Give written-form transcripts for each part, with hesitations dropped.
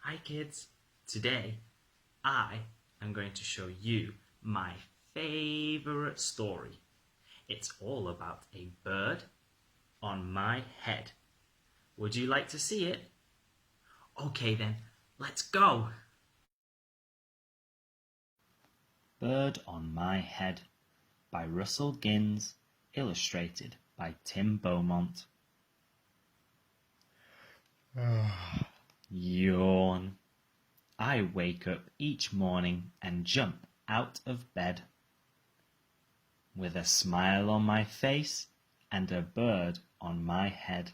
Hi kids! Today I am going to show you my favourite story. It's all about a bird on my head. Would you like to see it? Okay then, let's go! Bird on My Head by Russell Ginns, illustrated by Tim Beaumont. Yawn. I wake up each morning and jump out of bed with a smile on my face and a bird on my head.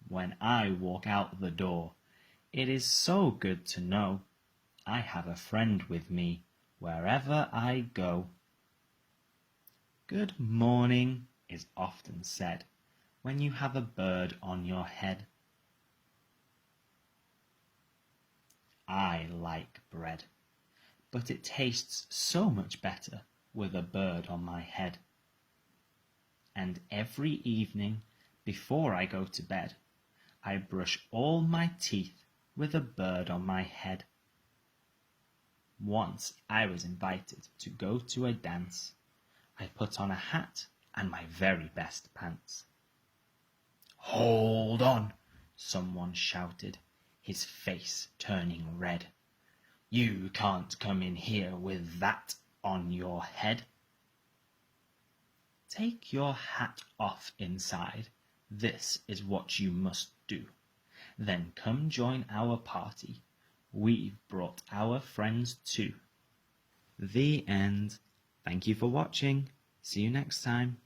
When I walk out the door, it is so good to know I have a friend with me wherever I go. Good morning is often said when you have a bird on your head. I like bread, but it tastes so much better with a bird on my head. And every evening, before I go to bed, I brush all my teeth with a bird on my head. Once I was invited to go to a dance. I put on a hat and my very best pants. "Hold on!" someone shouted, his face turning red. "You can't come in here with that on your head." "Take your hat off inside. This is what you must do. Then come join our party. We've brought our friends too." The end. Thank you for watching. See you next time.